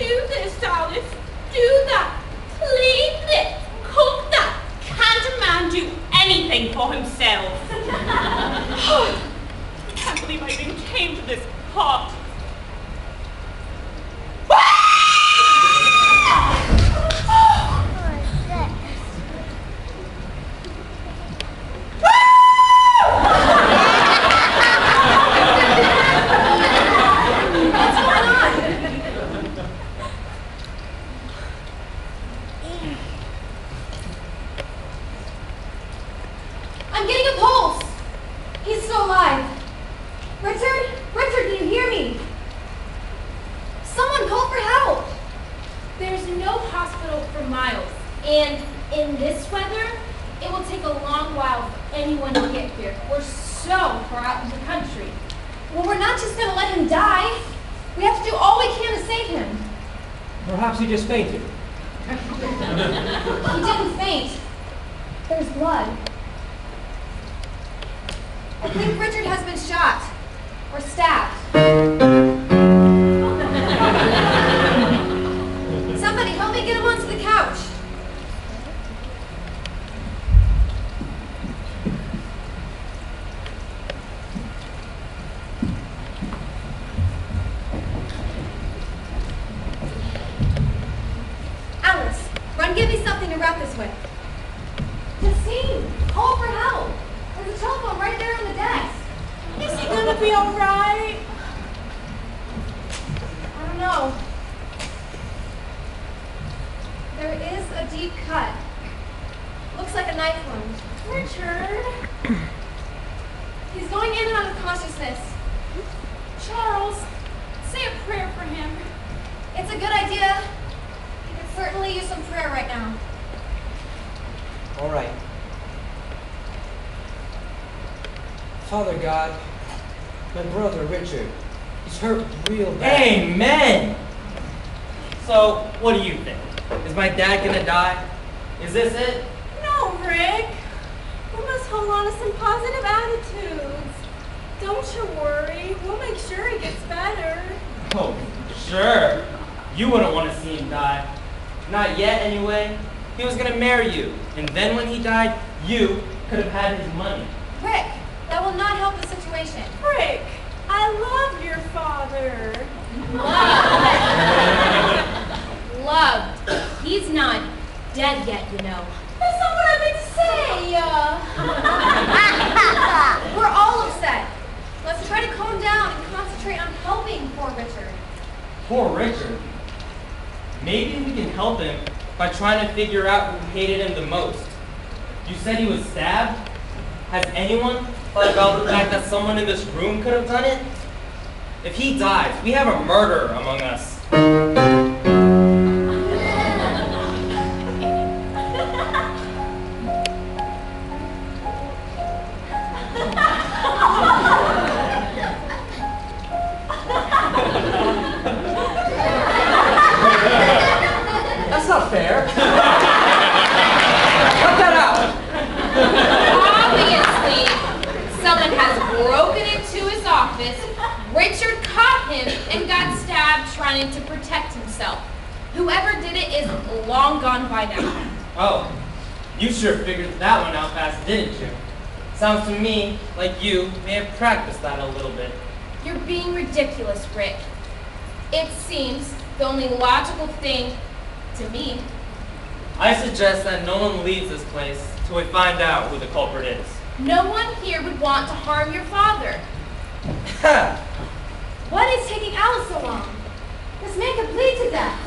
Do this, Alice. Do that. Clean this. Cook that. Can't a man do anything for himself? I can't believe I even came to this pot. I'm getting a pulse. He's still alive. Richard? Richard, can you hear me? Someone call for help. There's no hospital for miles, and in this weather, it will take a long while for anyone to get here. We're so far out in the country. Well, we're not just going to let him die. We have to do all we can to save him. Perhaps he just fainted. He didn't faint. There's blood. I think Richard has been shot or stabbed. Somebody help me get him onto the couch. Alice, run, give me something to wrap this with. Justine, call for help. There's a telephone right there on the desk. Is he gonna be all right? I don't know. There is a deep cut. Looks like a knife wound. Richard? He's going in and out of consciousness. Charles, say a prayer for him. It's a good idea. He could certainly use some prayer right now. All right. Father God, my brother Richard, he's hurt real bad. Amen! So, what do you think? Is my dad gonna die? Is this it? No, Rick. We must hold on to some positive attitudes. Don't you worry. We'll make sure he gets better. Oh, sure. You wouldn't want to see him die. Not yet, anyway. He was gonna marry you, and then when he died, you could have had his money. Rick, that will not help the situation. Rick, I love your father. Loved. He's not dead yet, you know. That's not what I meant to say. We're all upset. Let's try to calm down and concentrate on helping poor Richard. Poor Richard. Maybe we can help him by trying to figure out who hated him the most. You said he was stabbed? Has anyone thought about the fact that someone in this room could have done it? If he dies, we have a murderer among us. That's not fair. Cut that out. Obviously, someone has broken into his office. Richard caught him and got stabbed trying to protect himself. Whoever did it is long gone by now. Oh, you sure figured that one out fast, didn't you? Sounds to me like you may have practiced that a little bit. You're being ridiculous, Rick. It seems the only logical thing to me. I suggest that no one leaves this place till we find out who the culprit is. No one here would want to harm your father. What is taking Alice so long? This man could bleed to death.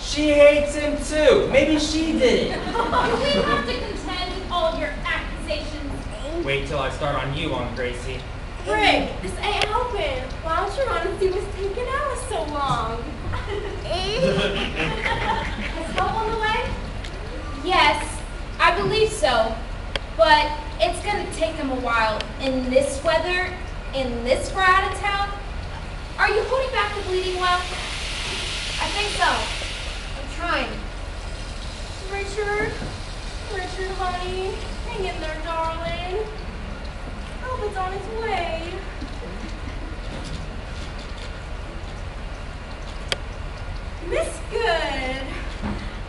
She hates him too. Maybe she did it. Do we have to contend with all of your accusations? Wait till I start on you, Aunt Gracie. Rick, this ain't helping. Why don't you run and see what's taking Alice so long? Is help on the way? Yes, I believe so. But it's going to take him a while. In this weather, in this far out of town. Are you holding back the bleeding well? I think so. I'm trying. Richard, honey, hang in there, darling. Help is on its way. Miss Good.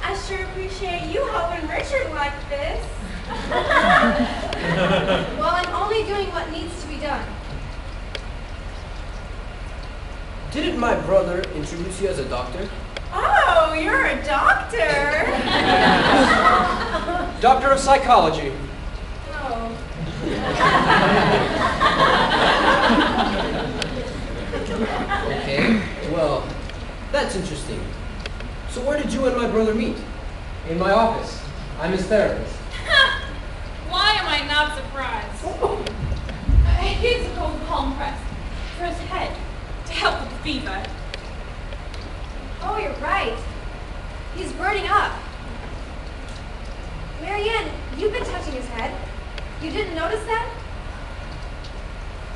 I sure appreciate you helping Richard like this. Well, I'm only doing what needs to be done. Didn't my brother introduce you as a doctor? Oh, you're a doctor. Doctor of psychology. Oh. Okay, well, that's interesting. So where did you and my brother meet? In my office. I'm his therapist. Why am I not surprised? He's a cold palm press for his head to help with the fever. Oh, you're right. He's burning up. Marianne, you've been touching his head. You didn't notice that?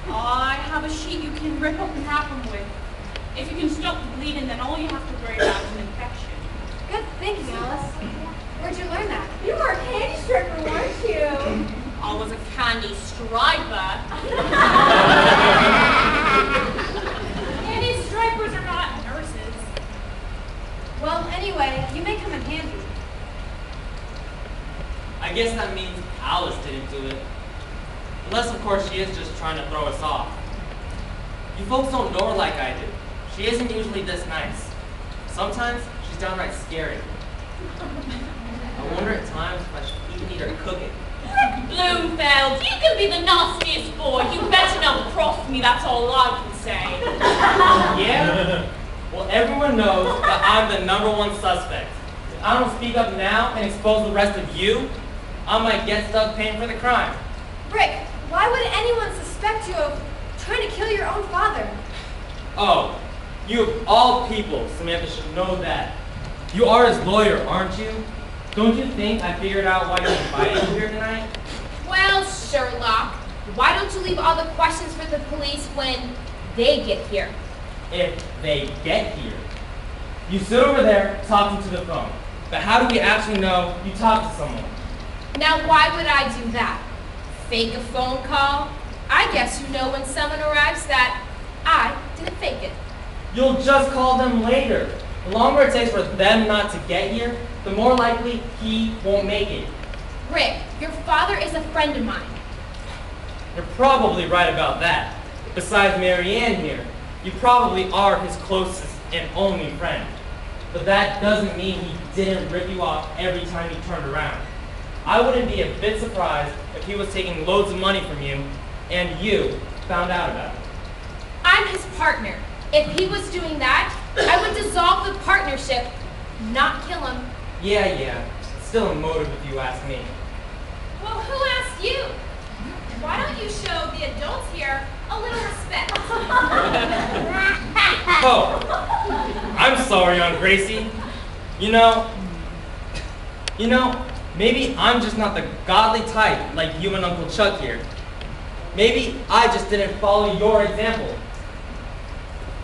I have a sheet you can rip up and wrap him with. If you can stop the bleeding, then all you have to worry about is an infection. Good thinking, Alice. Where'd you learn that? You were a candy stripper, weren't you? I was a candy striper. Candy stripers are not nurses. Well, anyway, you may come in handy. I guess that means Alice didn't do it. Unless, of course, she is just trying to throw us off. You folks don't know her like I do. She isn't usually this nice. Sometimes she's downright scary. I wonder at times if I should even eat her cooking. Bloomfeld, you can be the nastiest boy. You better not cross me, that's all I can say. Yeah? Well, everyone knows that I'm the #1 suspect. If I don't speak up now and expose the rest of you, I might get stuck paying for the crime. Rick, why would anyone suspect you of trying to kill your own father? Oh, you of all people, Samantha should know that. You are his lawyer, aren't you? Don't you think I figured out why you invited me here tonight? Well, Sherlock, why don't you leave all the questions for the police when they get here? If they get here. You sit over there talking to the phone. But how do we actually know you talked to someone? Now, why would I do that? Fake a phone call? I guess you know when someone arrives that I didn't fake it. You'll just call them later. The longer it takes for them not to get here, the more likely he won't make it. Rick, your father is a friend of mine. You're probably right about that. Besides Marianne here, you probably are his closest and only friend. But that doesn't mean he didn't rip you off every time you turned around. I wouldn't be a bit surprised if he was taking loads of money from you and you found out about it. I'm his partner. If he was doing that, I would dissolve the partnership, not kill him. Yeah. Still a motive if you ask me. Well, who asked you? Why don't you show the adults here a little respect? Oh, I'm sorry, Aunt Gracie. You know, maybe I'm just not the godly type like you and Uncle Chuck here. Maybe I just didn't follow your example.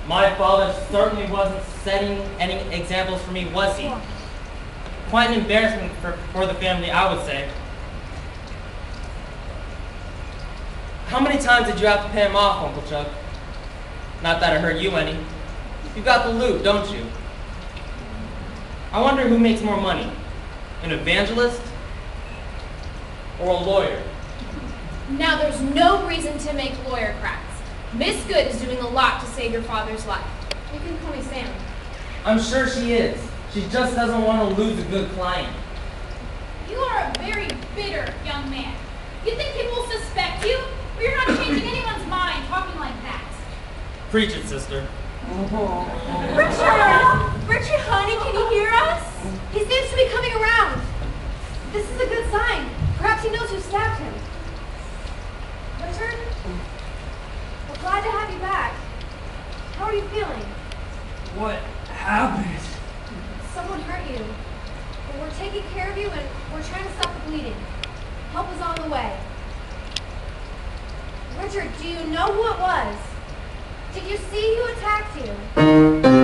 My father certainly wasn't setting any examples for me, was he? Quite an embarrassment for the family, I would say. How many times did you have to pay him off, Uncle Chuck? Not that it hurt you any. You got the loot, don't you? I wonder who makes more money, an evangelist or a lawyer? Now, there's no reason to make lawyer cracks. Miss Good is doing a lot to save your father's life. You can call me Sam. I'm sure she is. She just doesn't want to lose a good client. You are a very bitter young man. You think people will suspect you? But you're not changing anyone's mind talking like that. Preach it, sister. Richard, honey, can you hear us? He seems to be coming around. This is a good sign. Perhaps he knows who stabbed him. Richard? We're glad to have you back. How are you feeling? What happened? Someone hurt you. But we're taking care of you and we're trying to stop the bleeding. Help is on the way. Richard, do you know who it was? Did you see who attacked you?